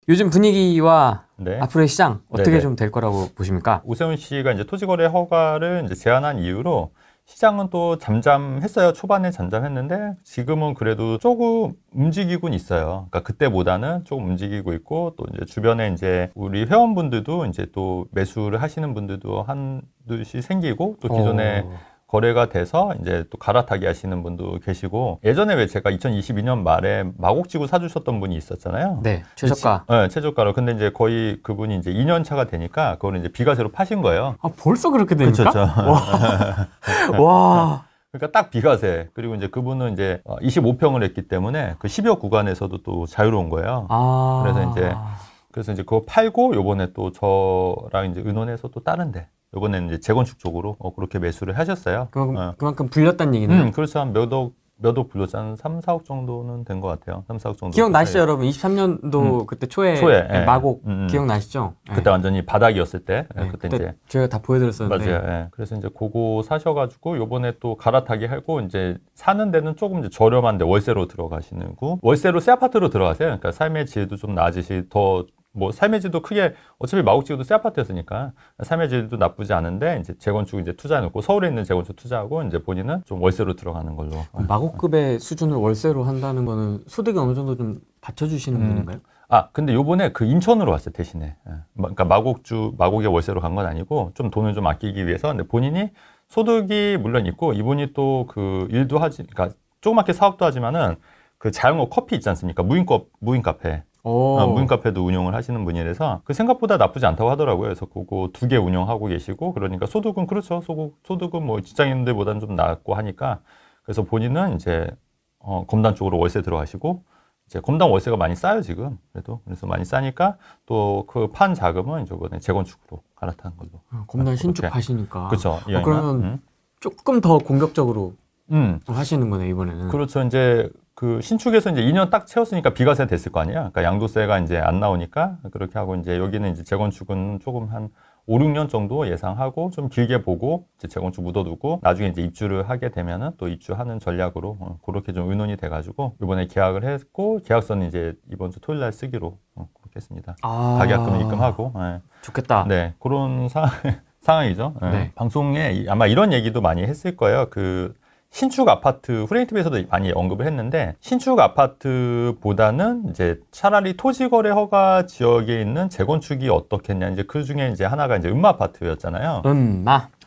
요즘 분위기와 네. 앞으로의 시장 어떻게 네네. 좀 될 거라고 보십니까? 오세훈 씨가 이제 토지거래 허가를 이제 제한한 이후로 시장은 또 잠잠했어요. 초반에 잠잠했는데 지금은 그래도 조금 움직이곤 있어요. 그러니까 그때보다는 조금 움직이고 있고 또 이제 주변에 이제 우리 회원분들도 이제 또 매수를 하시는 분들도 한둘씩 생기고 또 기존에 거래가 돼서 이제 또 갈아타기 하시는 분도 계시고 예전에 왜 제가 2022년 말에 마곡지구 사주셨던 분이 있었잖아요. 네, 최저가. 네, 최저가로. 근데 이제 거의 그분이 이제 2년 차가 되니까 그거는 이제 비과세로 파신 거예요. 아, 벌써 그렇게 됩니까? 그렇죠. 와. 그러니까 딱 비과세. 그리고 이제 그분은 이제 25평을 했기 때문에 그 10여 구간에서도 또 자유로운 거예요. 그래서 이제 그거 팔고 요번에 또 저랑 이제 의논해서 또 다른데 요번에는 이제 재건축 쪽으로 그렇게 매수를 하셨어요. 그만큼 불렸다는 얘기네요. 그렇죠. 한 몇 억 불렀죠. 한 3, 4억 정도는 된 것 같아요. 3, 4억 정도. 기억나시죠, 여러분? 23년도 그때 초에 예. 마곡 기억나시죠? 그때 완전히 바닥이었을 때. 네, 그때 그때 이제 저희가 다 보여드렸었는데. 맞아요. 예. 그래서 이제 그거 사셔가지고 요번에 또 갈아타기 하고 이제 사는 데는 조금 이제 저렴한데 월세로 들어가시는 거. 월세로 새 아파트로 들어가세요. 그러니까 삶의 질도 좀 나아지시 더 뭐 삶의 질도 크게 어차피 마곡지구도 새 아파트였으니까 삶의 질도 나쁘지 않은데 이제 재건축 이제 투자해놓고 서울에 있는 재건축 투자하고 이제 본인은 좀 월세로 들어가는 걸로. 마곡급의 수준을 월세로 한다는 거는 소득이 어느 정도 좀 받쳐주시는 분인가요? 근데 요번에 그 인천으로 왔어요, 대신에. 그러니까 마곡에 월세로 간 건 아니고 좀 돈을 좀 아끼기 위해서. 근데 본인이 소득이 물론 있고 이분이 또 그 일도 그러니까 조그맣게 사업도 하지만은 그 자영업 커피 있지 않습니까? 무인 카페. 무인 카페도 운영을 하시는 분이라서 그 생각보다 나쁘지 않다고 하더라고요. 그래서 그거 2개 운영하고 계시고 그러니까 소득은 그렇죠. 소득은 뭐 직장인들보다는 좀 낮고 하니까 그래서 본인은 이제 검단 쪽으로 월세 들어가시고 이제 검단 월세가 많이 싸요 지금. 그래서 많이 싸니까 또 그 판 자금은 이번에 재건축으로 갈아타는 걸로. 검단 신축하시니까. 그렇죠. 그러면 조금 더 공격적으로 하시는 거네 이번에는. 그렇죠. 이제 그 신축에서 이제 2년 딱 채웠으니까 비과세 됐을 거 아니야. 그러니까 양도세가 이제 안 나오니까 그렇게 하고 이제 여기는 이제 재건축은 조금 한 5, 6년 정도 예상하고 좀 길게 보고 이제 재건축 묻어두고 나중에 이제 입주를 하게 되면은 또 입주하는 전략으로 그렇게 좀 의논이 돼가지고 이번에 계약을 했고 계약서는 이제 이번 주 토요일 날 쓰기로 그렇게 했습니다. 가계약금을 입금하고. 네. 좋겠다. 네, 그런 상황이죠. 네. 네. 방송에 아마 이런 얘기도 많이 했을 거예요. 그 신축 아파트 프레임TV에서도 많이 언급을 했는데 신축 아파트보다는 이제 차라리 토지거래 허가 지역에 있는 재건축이 어떻겠냐 이제 그 중에 이제 하나가 이제 음마 아파트였잖아요.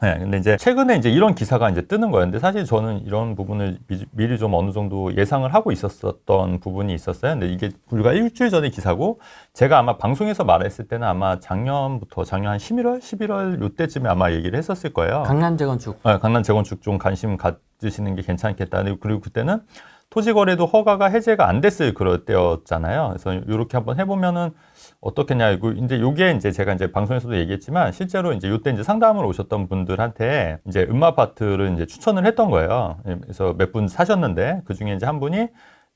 네, 근데 이제 최근에 이제 이런 기사가 이제 뜨는 거예요. 근데 사실 저는 이런 부분을 미리 좀 어느 정도 예상을 하고 있었던 부분이 있었어요. 근데 이게 불과 일주일 전의 기사고 제가 아마 방송에서 말했을 때는 아마 작년 한 11월, 11월 요때쯤에 아마 얘기를 했었을 거예요. 강남 재건축. 네, 강남 재건축 좀 관심 가지시는 게 괜찮겠다. 그리고 그때는 토지거래도 허가가 해제가 안 됐을 그럴 때였잖아요. 그래서 이렇게 한번 해보면은 어떻겠냐. 이제 요게 이제 제가 이제 방송에서도 얘기했지만 실제로 이제 요때 이제 상담을 오셨던 분들한테 이제 음마아파트를 이제 추천을 했던 거예요. 그래서 몇 분 사셨는데 그 중에 이제 한 분이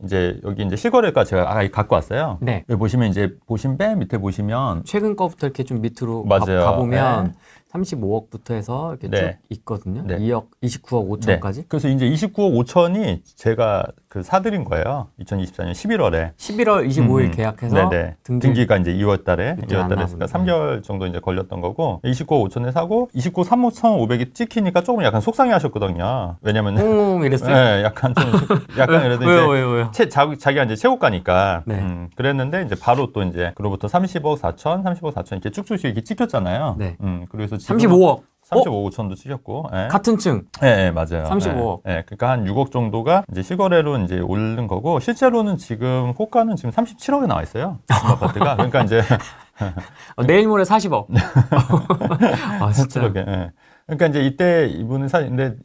이제 여기 이제 실거래가 제가 갖고 왔어요. 네. 여기 보시면 이제 맨 밑에 보시면 최근 거부터 이렇게 좀 밑으로 맞아요. 가보면 네. 35억부터 해서 이렇게 쭉 있거든요. 네. 29억 5천까지. 네. 그래서 이제 29억 5천이 제가 그 사드린 거예요. 2024년 11월에. 11월 25일 계약해서 등기가 이제 2월 달에 했으니까 3개월 정도 이제 걸렸던 거고 29억 5천에 사고 29억 3,500이 찍히니까 조금 약간 속상해 하셨거든요. 왜냐면 이랬어요? 네, 약간 그래도 왜요? 자기가 이제 최고가니까 네. 그랬는데 이제 바로 또 이제 그로부터 30억 4천 이렇게 쭉쭉 이렇게 찍혔잖아요. 네. 그래서 35억. 35억 5천도 찍혔고. 네. 같은 층. 네, 맞아요. 35억. 네, 그러니까 한 6억 정도가 이제 실거래로 이제 오른 거고 실제로는 지금 호가는 지금 37억에 나와 있어요. 아파트가. 그러니까 이제 내일 모레 40억. 진짜. 네. 그러니까 이제 이때 이분은 근데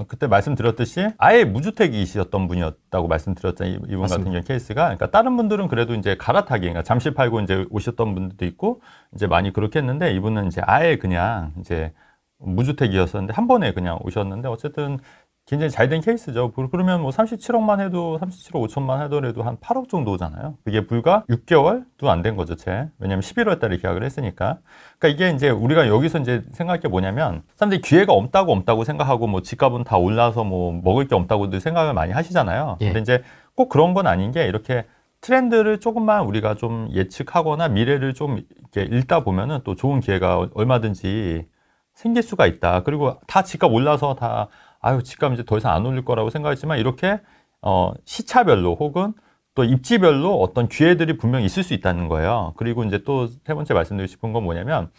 그때 말씀드렸듯이 아예 무주택이셨던 분이었다고 말씀드렸잖아요. 이분 맞습니다. 같은 경우 케이스가. 그러니까 다른 분들은 그래도 이제 갈아타기, 그러니까 잠시 팔고 이제 오셨던 분들도 있고 이제 많이 그렇게 했는데 이분은 이제 아예 그냥 이제 무주택이었었는데 한 번에 그냥 오셨는데 어쨌든 굉장히 잘 된 케이스죠. 그러면 뭐 37억만 해도 37억 5천만 하더라도 한 8억 정도잖아요. 그게 불과 6개월도 안 된 거죠, 왜냐면 11월 달에 계약을 했으니까. 그러니까 이게 이제 우리가 여기서 이제 생각할 게 뭐냐면 사람들이 기회가 없다고 생각하고 뭐 집값은 다 올라서 뭐 먹을 게 없다고들 생각을 많이 하시잖아요. 예. 근데 이제 꼭 그런 건 아닌 게 이렇게 트렌드를 조금만 우리가 좀 예측하거나 미래를 좀 이렇게 읽다 보면은 또 좋은 기회가 얼마든지 생길 수가 있다. 그리고 다 집값 올라서 다 아유 집값 이제 더 이상 안 올릴 거라고 생각했지만 이렇게 시차별로 혹은 또 입지별로 어떤 기회들이 분명히 있을 수 있다는 거예요. 그리고 이제 또 세 번째 말씀드리고 싶은 건 뭐냐면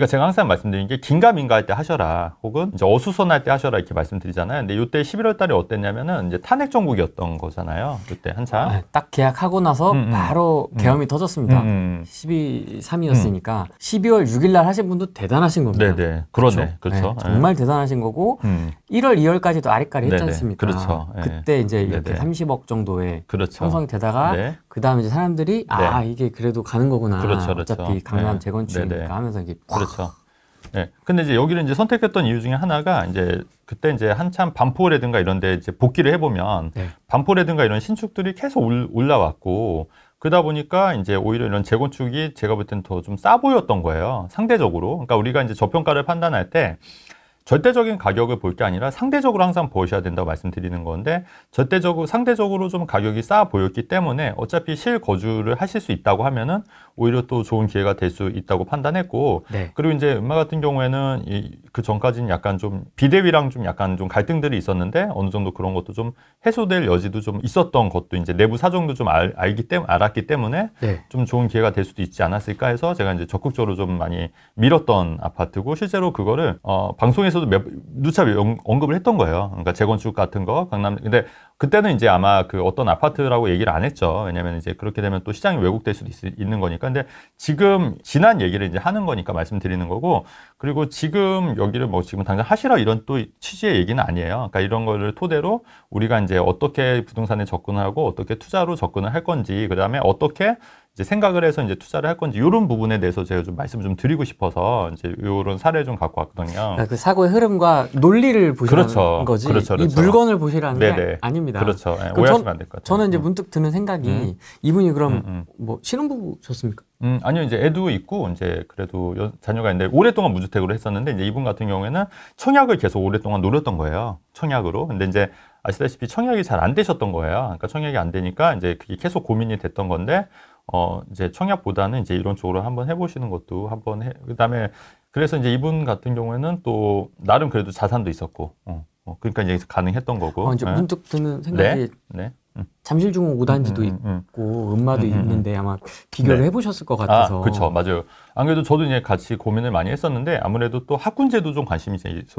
제가 항상 말씀드리는 게 긴가민가 할 때 하셔라 혹은 이제 어수선할 때 하셔라 이렇게 말씀드리잖아요. 근데 이때 11월 달에 어땠냐면은 이제 탄핵 정국이었던 거잖아요. 그때 한참. 딱 계약하고 나서 바로 계엄이 터졌습니다. 12.3이었으니까 12월 6일 날 하신 분도 대단하신 겁니다. 네네. 그러네. 그렇죠. 네, 정말 대단하신 거고 1월, 2월까지도 아리까리 했지 네네. 않습니까? 그렇죠. 그때 이제 이렇게 네네. 30억 정도의 그렇죠. 형성이 되다가 네. 그 다음에 이제 사람들이 이게 그래도 가는 거구나. 그렇죠, 그렇죠. 어차피 강남 네. 재건축이니까 네네. 하면서 이게 그렇죠. 네. 근데 이제 여기를 이제 선택했던 이유 중에 하나가 이제 그때 이제 한참 반포라든가 이런 데 이제 복귀를 해보면 반포라든가 이런 신축들이 계속 올라왔고 그러다 보니까 이제 오히려 이런 재건축이 제가 볼 때는 더 좀 싸 보였던 거예요. 상대적으로. 그러니까 우리가 이제 저평가를 판단할 때 절대적인 가격을 볼 게 아니라 상대적으로 항상 보셔야 된다고 말씀드리는 건데 상대적으로 좀 가격이 싸 보였기 때문에 어차피 실거주를 하실 수 있다고 하면은 오히려 또 좋은 기회가 될 수 있다고 판단했고 그리고 이제 음마 같은 경우에는 그 전까지는 약간 좀 비대위랑 좀 약간 좀 갈등들이 있었는데 어느 정도 그런 것도 좀 해소될 여지도 좀 있었던 것도 이제 내부 사정도 좀 알았기 때문에 좀 좋은 기회가 될 수도 있지 않았을까 해서 제가 이제 적극적으로 좀 많이 밀었던 아파트고 실제로 그거를 방송에서도 누차 언급을 했던 거예요. 그러니까 재건축 같은 거 강남 근데 그때는 이제 아마 그 어떤 아파트라고 얘기를 안 했죠. 왜냐면 이제 그렇게 되면 또 시장이 왜곡될 수도 있는 거니까. 근데 지금 지난 얘기를 이제 하는 거니까 말씀드리는 거고 그리고 지금 여기를 뭐 지금 당장 하시라 이런 또 취지의 얘기는 아니에요. 그러니까 이런 거를 토대로 우리가 이제 어떻게 부동산에 접근을 하고 어떻게 투자로 접근을 할 건지 그다음에 어떻게 이제 생각을 해서 이제 투자를 할 건지 이런 부분에 대해서 제가 좀 말씀을 좀 드리고 싶어서 이제 이런 사례를 좀 갖고 왔거든요. 그 사고의 흐름과 논리를 보시라는 거지 이 물건을 보시라는 게 아닙니다. 그렇죠. 네, 오해하시면 안 될 것 같아요. 저는 이제 문득 드는 생각이 이분이 그럼 뭐 신혼부부셨습니까? 아니요, 이제 애도 있고, 이제 그래도 자녀가 있는데, 오랫동안 무주택으로 했었는데, 이제 이분 같은 경우에는 청약을 계속 오랫동안 노렸던 거예요. 청약으로. 근데 이제 아시다시피 청약이 잘 안 되셨던 거예요. 그러니까 청약이 안 되니까 이제 그게 계속 고민이 됐던 건데, 이제 청약보다는 이제 이런 쪽으로 한번 해보시는 것도 그 다음에 그래서 이제 이분 같은 경우에는 또, 나름 그래도 자산도 있었고, 그러니까 이제 가능했던 거고. 이제 문득 드는 생각이. 잠실중흥 5단지도 있고 음마도 있는데 아마 비교를 해보셨을 것 같아서. 그렇죠, 맞아요. 안 그래도 저도 이제 같이 고민을 많이 했었는데 아무래도 또 학군제도 좀 관심이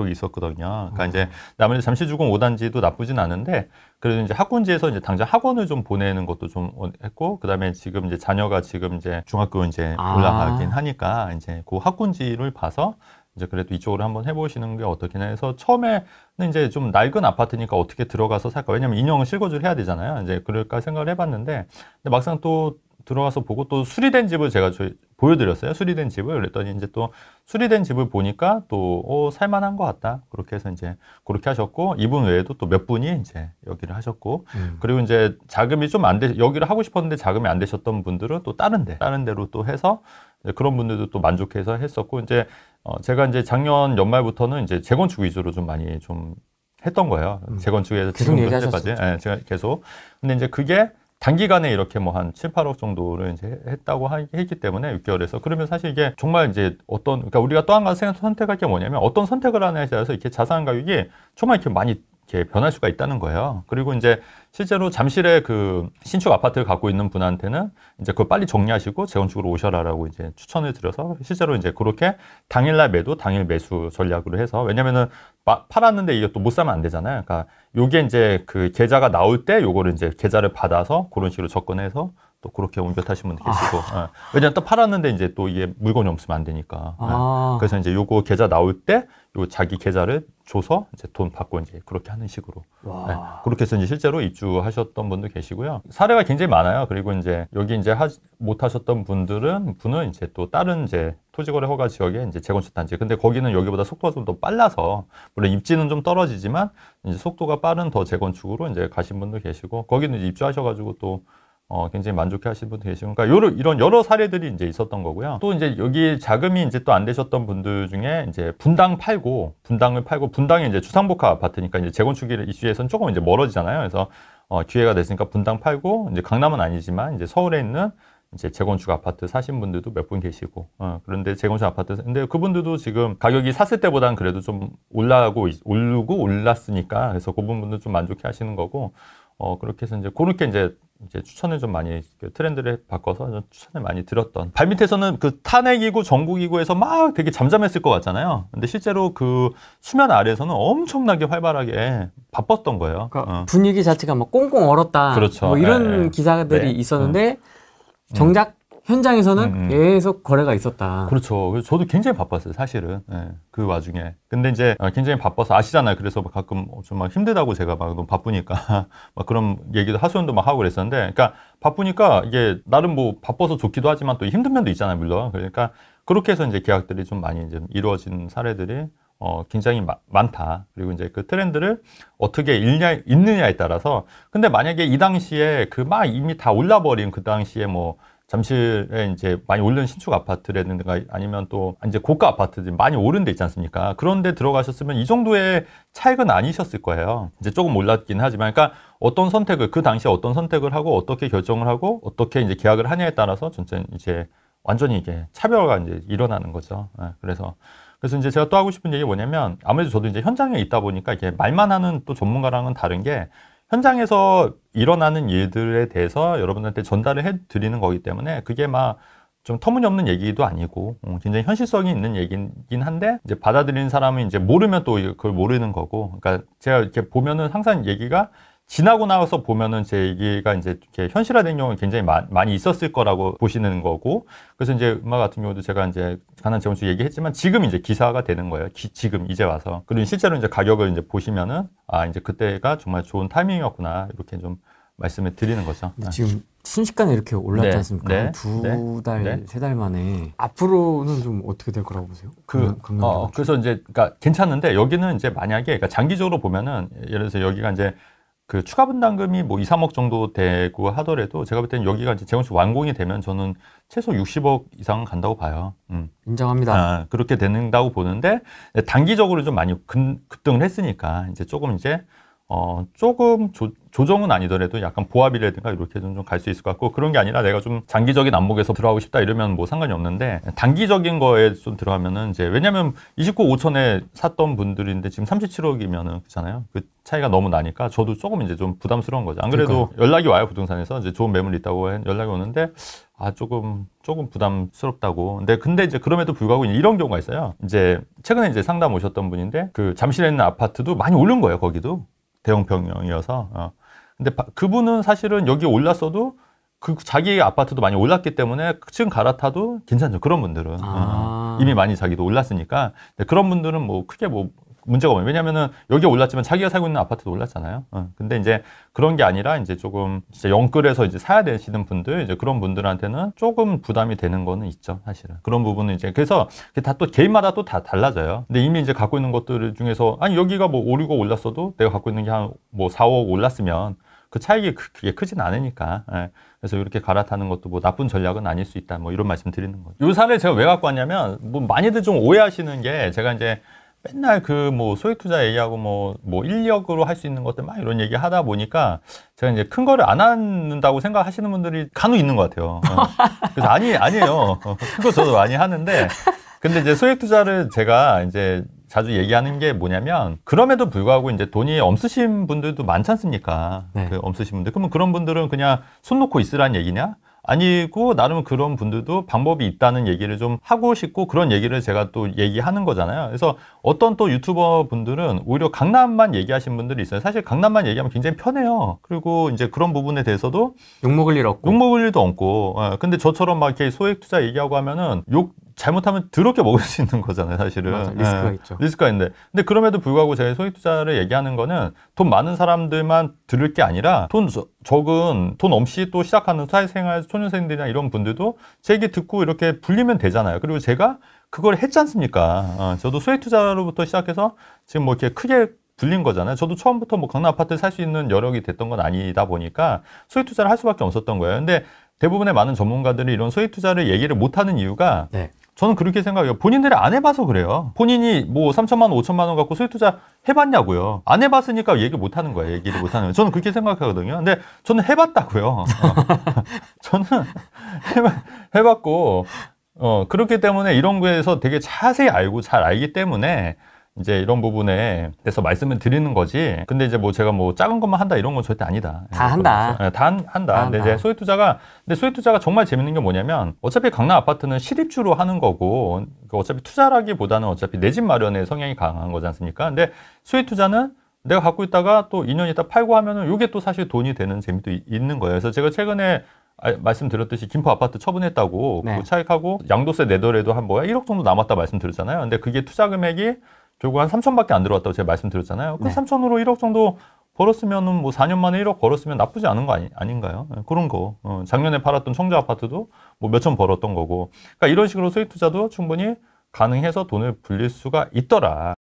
있었거든요. 그러니까 이제 아무래도 잠실중흥 5단지도 나쁘진 않은데 그래도 이제 학군지에서 이제 당장 학원을 좀 보내는 것도 좀 했고 그다음에 지금 이제 자녀가 지금 이제 중학교 이제 올라가긴 하니까 이제 그 학군지를 봐서. 이제 그래도 이쪽으로 한번 해보시는 게 어떻겠냐 해서 처음에는 이제 좀 낡은 아파트니까 어떻게 들어가서 살까 왜냐면 인형은 실거주를 해야 되잖아요. 이제 그럴까 생각을 해봤는데 근데 막상 또 들어가서 보고 또 수리된 집을 제가 보여드렸어요. 수리된 집을 그랬더니 이제 또 수리된 집을 보니까 또 살만한 것 같다. 그렇게 해서 이제 그렇게 하셨고 이분 외에도 또 몇 분이 이제 여기를 하셨고 그리고 이제 자금이 좀 여기를 하고 싶었는데 자금이 안 되셨던 분들은 또 다른 데로 또 해서 그런 분들도 또 만족해서 했었고 이제 제가 이제 작년 연말부터는 이제 재건축 위주로 좀 많이 좀 했던 거예요. 재건축에서 지금 현재까지 제가 계속. 근데 이제 그게 단기간에 이렇게 뭐 한 7, 8억 정도를 이제 했다고 했기 때문에 6개월에서 그러면 사실 이게 정말 이제 그러니까 우리가 또 한 가지 선택할 게 뭐냐면 어떤 선택을 하느냐에 따라서 이렇게 자산 가격이 정말 이렇게 많이 이렇게 변할 수가 있다는 거예요. 그리고 이제 실제로 잠실에 그 신축 아파트를 갖고 있는 분한테는 이제 그걸 빨리 정리하시고 재건축으로 오셔라라고 이제 추천을 드려서 실제로 이제 그렇게 당일날 매도, 당일 매수 전략으로 해서 왜냐면은 팔았는데 이게 또 못 사면 안 되잖아요. 그러니까 요게 이제 그 계좌가 나올 때 요거를 이제 계좌를 받아서 그런 식으로 접근해서 또 그렇게 옮겨 타신 분도 계시고 왜냐면 또 팔았는데 이제 또 이게 물건이 없으면 안 되니까 그래서 이제 요거 계좌 나올 때 요 자기 계좌를 줘서 이제 돈 받고 이제 그렇게 하는 식으로 그렇게 해서 이제 실제로 입주하셨던 분도 계시고요. 사례가 굉장히 많아요. 그리고 이제 여기 이제 못 하셨던 분은 이제 또 다른 이제 토지거래 허가 지역에 이제 재건축 단지. 근데 거기는 여기보다 속도가 좀 더 빨라서 물론 입지는 좀 떨어지지만 이제 속도가 빠른 더 재건축으로 이제 가신 분도 계시고 거기는 이제 입주하셔가지고 또 굉장히 만족해 하시는 분도 계시고, 그러니까 이런 여러 사례들이 이제 있었던 거고요. 또 이제 여기 자금이 이제 또 안 되셨던 분들 중에 이제 분당을 팔고 분당에 이제 주상복합 아파트니까 이제 재건축 이슈에서는 조금 이제 멀어지잖아요. 그래서 기회가 됐으니까 분당 팔고 이제 강남은 아니지만 이제 서울에 있는 이제 재건축 아파트 사신 분들도 몇 분 계시고, 그런데 재건축 아파트, 근데 그분들도 지금 가격이 샀을 때보다는 그래도 좀 오르고 올랐으니까, 그래서 그 부분도 좀 만족해 하시는 거고, 그렇게 해서 이제 그렇게 이제 추천을 좀 많이, 트렌드를 바꿔서 좀 추천을 많이 드렸던. 발밑에서는 그 탄핵이고 전국이고에서 막 되게 잠잠했을 것 같잖아요. 근데 실제로 그 수면 아래에서는 엄청나게 활발하게 바빴던 거예요. 그러니까 분위기 자체가 막 꽁꽁 얼었다. 그렇죠. 뭐 이런 기사들이 있었는데, 정작 현장에서는 계속 거래가 있었다. 그렇죠. 그래서 저도 굉장히 바빴어요, 사실은. 그 와중에. 근데 이제 굉장히 바빠서 아시잖아요. 그래서 가끔 좀 막 힘들다고 제가 막 너무 바쁘니까 막 그런 얘기도 하소연도 막 하고 그랬었는데, 그러니까 바쁘니까 이게 나름 뭐 바빠서 좋기도 하지만 또 힘든 면도 있잖아요, 물론. 그러니까 그렇게 해서 이제 계약들이 좀 많이 이제 이루어진 사례들이 굉장히 많다. 그리고 이제 그 트렌드를 어떻게 읽느냐에 따라서. 근데 만약에 이 당시에 그 막 이미 다 올라버린 그 당시에 뭐 잠실에 이제 많이 오른 신축 아파트라든가 아니면 또 이제 고가 아파트들이 많이 오른 데 있지 않습니까? 그런데 들어가셨으면 이 정도의 차익은 아니셨을 거예요. 이제 조금 올랐긴 하지만, 그러니까 어떤 선택을, 그 당시에 어떤 선택을 하고 어떻게 결정을 하고 어떻게 이제 계약을 하냐에 따라서 전체 이제 완전히 이게 차별화가 이제 일어나는 거죠. 그래서 이제 제가 또 하고 싶은 얘기 뭐냐면, 아무래도 저도 이제 현장에 있다 보니까 이게 말만 하는 또 전문가랑은 다른 게, 현장에서 일어나는 일들에 대해서 여러분한테 전달을 해드리는 거기 때문에 그게 막 좀 터무니없는 얘기도 아니고 굉장히 현실성이 있는 얘기긴 한데, 이제 받아들이는 사람은 이제 모르면 또 그걸 모르는 거고, 그러니까 제가 이렇게 보면은 항상 얘기가 지나고 나서 보면은 제 얘기가 이제 이렇게 현실화된 경우는 굉장히 많이 있었을 거라고 보시는 거고, 그래서 이제 음악 같은 경우도 제가 이제 가난 재건축 얘기했지만 지금 이제 기사가 되는 거예요. 지금 이제 와서. 그리고 실제로 이제 가격을 이제 보시면은 이제 그때가 정말 좋은 타이밍이었구나, 이렇게 좀 말씀을 드리는 거죠. 지금 순식간에 이렇게 올랐지 않습니까? 두 달, 세 달 만에. 앞으로는 좀 어떻게 될 거라고 보세요? 그래서 이제 그러니까 괜찮은데, 여기는 이제 만약에 그러니까 장기적으로 보면은, 예를 들어서 여기가 이제 그 추가 분담금이 뭐 2, 3억 정도 되고 하더라도 제가 볼 때는 여기가 이제 재건축 완공이 되면 저는 최소 60억 이상은 간다고 봐요. 인정합니다. 그렇게 된다고 보는데, 단기적으로 좀 많이 급등을 했으니까 이제 조금 이제 조금 조정은 아니더라도 약간 보합이라든가 이렇게 좀 갈 수 있을 것 같고, 그런 게 아니라 내가 좀 장기적인 안목에서 들어가고 싶다 이러면 뭐 상관이 없는데, 단기적인 거에 좀 들어가면은 이제, 왜냐면 29억 5천에 샀던 분들인데 지금 37억이면은 그렇잖아요. 그 차이가 너무 나니까 저도 조금 이제 좀 부담스러운 거죠. 안 그래도 연락이 와요, 부동산에서. 이제 좋은 매물이 있다고 연락이 오는데, 조금 부담스럽다고. 근데 이제 그럼에도 불구하고 이런 경우가 있어요. 이제 최근에 이제 상담 오셨던 분인데, 그 잠실에 있는 아파트도 많이 오른 거예요, 거기도. 대형 평형이어서. 근데 그분은 사실은 여기 올랐어도 그 자기 아파트도 많이 올랐기 때문에 지금 갈아타도 괜찮죠. 그런 분들은. 이미 많이 자기도 올랐으니까. 그런 분들은 뭐 크게 뭐 문제가 없어요. 왜냐면은 여기 올랐지만 자기가 살고 있는 아파트도 올랐잖아요. 근데 이제 그런 게 아니라 이제 조금 진짜 영끌해서 이제 사야 되시는 분들, 이제 그런 분들한테는 조금 부담이 되는 거는 있죠, 사실은. 그런 부분은 이제, 그래서 다 또 개인마다 또 다 달라져요. 근데 이미 이제 갖고 있는 것들 중에서, 여기가 뭐 오르고 올랐어도 내가 갖고 있는 게 한 뭐 4억 올랐으면 그 차익이 그게 크진 않으니까. 그래서 이렇게 갈아타는 것도 뭐 나쁜 전략은 아닐 수 있다. 뭐 이런 말씀 드리는 거죠. 이 사례 제가 왜 갖고 왔냐면, 뭐 많이들 좀 오해하시는 게, 제가 이제 맨날 그 뭐 소액 투자 얘기하고 뭐 1, 2억으로 할 수 있는 것들 막 이런 얘기 하다 보니까 제가 이제 큰 거를 안 한다고 생각하시는 분들이 간혹 있는 것 같아요. 그래서 아니에요. 큰 거 저도 많이 하는데, 근데 이제 소액 투자를 제가 이제 자주 얘기하는 게 뭐냐면, 그럼에도 불구하고 이제 돈이 없으신 분들도 많지 않습니까? 그 없으신 분들. 그러면 그런 분들은 그냥 손 놓고 있으란 얘기냐? 아니고, 나름 그런 분들도 방법이 있다는 얘기를 좀 하고 싶고, 그런 얘기를 제가 또 얘기하는 거잖아요. 그래서 어떤 또 유튜버 분들은 오히려 강남만 얘기하신 분들이 있어요. 사실 강남만 얘기하면 굉장히 편해요. 그리고 이제 그런 부분에 대해서도 욕먹을 일 없고. 욕먹을 일도 없고. 근데 저처럼 막 이렇게 소액 투자 얘기하고 하면은 잘못하면 더럽게 먹을 수 있는 거잖아요, 사실은. 맞아, 리스크가 있죠. 리스크가 있는데. 근데 그럼에도 불구하고 제가 소액 투자를 얘기하는 거는 돈 많은 사람들만 들을 게 아니라, 돈 적은, 돈 없이 또 시작하는 사회생활 초년생들이나 이런 분들도 제 얘기 듣고 이렇게 불리면 되잖아요. 그리고 제가 그걸 했지 않습니까? 저도 소액 투자로부터 시작해서 지금 뭐 이렇게 크게 불린 거잖아요. 저도 처음부터 뭐 강남 아파트 살 수 있는 여력이 됐던 건 아니다 보니까 소액 투자를 할 수밖에 없었던 거예요. 근데 대부분의 많은 전문가들이 이런 소액 투자를 얘기를 못 하는 이유가, 저는 그렇게 생각해요. 본인들이 안 해봐서 그래요. 본인이 뭐 3천만 원, 5천만 원 갖고 소액 투자 해봤냐고요. 안 해봤으니까 얘기 못 하는 거예요. 얘기를 못 하는 거예요. 저는 그렇게 생각하거든요. 근데 저는 해봤다고요. 저는 해봤고, 그렇기 때문에 이런 거에서 되게 자세히 알고 잘 알기 때문에 이제 이런 부분에 대해서 말씀을 드리는 거지. 근데 이제 뭐 제가 뭐 작은 것만 한다 이런 건 절대 아니다. 다 한다. 다 한다. 근데 이제 소액 투자가 정말 재밌는 게 뭐냐면 어차피 강남 아파트는 실입주로 하는 거고 어차피 투자라기보다는 어차피 내 집 마련의 성향이 강한 거지 않습니까? 근데 소액 투자는 내가 갖고 있다가 또 2년 있다 팔고 하면은 이게 또 사실 돈이 되는 재미도 있는 거예요. 그래서 제가 최근에 말씀드렸듯이 김포 아파트 처분했다고 네. 차익하고 양도세 내더라도 한 1억 정도 남았다 말씀드렸잖아요. 근데 그게 투자 금액이 결국 한 3천밖에 안 들어왔다고 제가 말씀드렸잖아요. 그 네. 3천으로 1억 정도 벌었으면은 뭐 4년 만에 1억 벌었으면 나쁘지 않은 거 아닌가요? 그런 거. 작년에 팔았던 청주 아파트도 뭐 몇천 벌었던 거고. 그러니까 이런 식으로 소액 투자도 충분히 가능해서 돈을 불릴 수가 있더라.